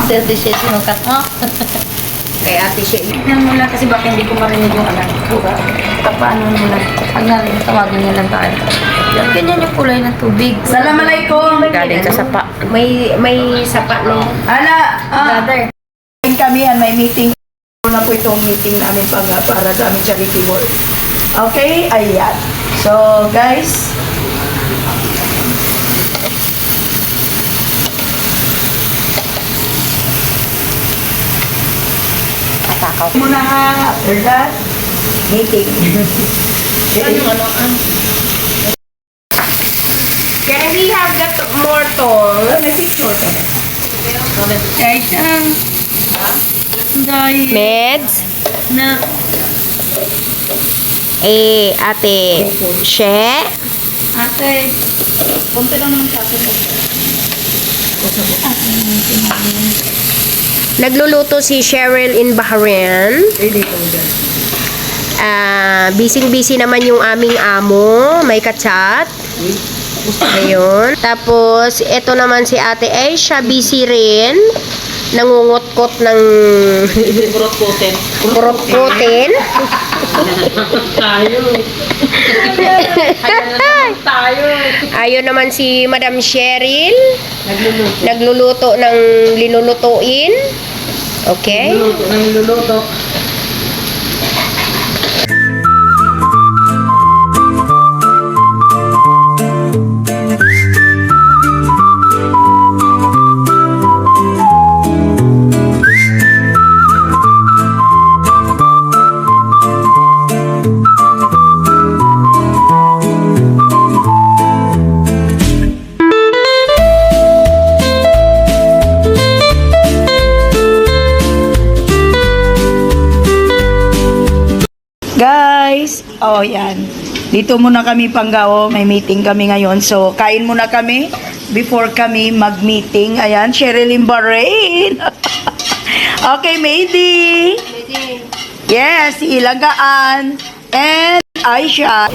Si Ate Shea, sinukat mo. Kay Ate Shea. Tignan mo lang kasi baka hindi ko marinig yung anak ko. Paano mo lang. Pag narinig, tawagin niya lang tayo. Yan, ganyan yung kulay ng tubig. Assalamualaikum. Galing ka sapa. May sapa na yan. Ana, Brother. kami may meeting. Na po itong meeting namin para sa aming charity work. Okay, ayan. So, guys, Atakaw. muna ha, after that, meeting. Can we have that more tall? May picture ka ba? Ay, siyang. Dahil Meds? na. Ate Shea? Ate, punta lang naman sa akin. Nagluluto si Cheryl in Bahrain. Busy-busy naman yung aming amo. May kachat. Ayun. Tapos, ito naman si Ate Aisha. Busy rin. Nangungot-kot ng kurot-kutin. Ayun naman si Madam Cheryl. Nagluluto ng linulutuin. Okay? Guys, oh yan. Dito muna kami Panggao, may meeting kami ngayon. So, kain muna kami before kami mag-meeting. Ayan, Sherilyn Bahrain. Okay, Maydi. Yes, si Ilagaan and Aisha.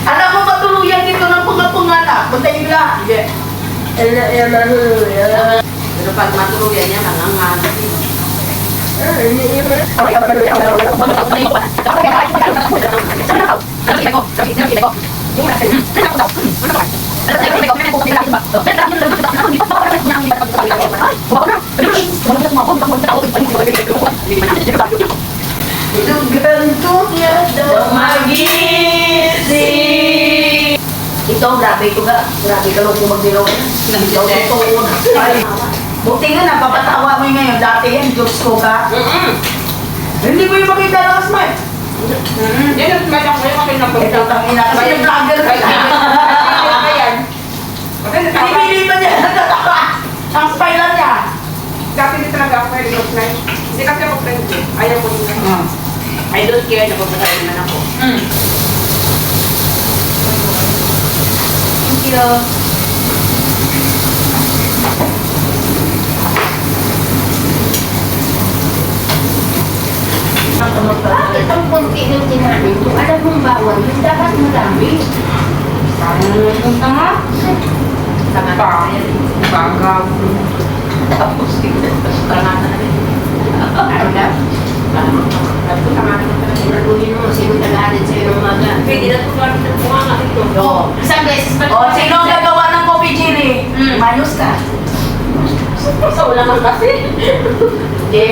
Anak mo matuluyan dito ng punga-punga. Punta yung lahat. Pero pag matuluyan niya, nangangalit. Ganto niya daw magising. Ito, grabe ito ga. Grabe ka lang kung magdilaw. Ito, ay, buti nga, napapatawa mo yung ngayon. Dati yan, jokes ko ka. Hindi ko yung makita lang, Smart. Yan ang smadang ko yung makita ko. Ito, tangina. Kasi yung vlogger ka. Pinipili pa niya. Ang spy lang niya. Dati hindi talaga ako pwede mag-night. Hindi kasi ako friendly. Ayaw ko nila. I don't care na pagkakain naman ako. Thank you. Bakit ang konti ng tinamin ko? Alam mong bawal, yung dapat madami. Ang tanga. Bagaw. Tapos, kalamatan na rin. Ano na? Inaluhin mo, sino nag-aalit sa'yo ng umaga? Pwede na ito lang ng punganga ito. Oo. Isang beses pa. O, sino ang gagawa ng coffee, Jilly? Mayos ka. Sa wala kang kasi. Hindi.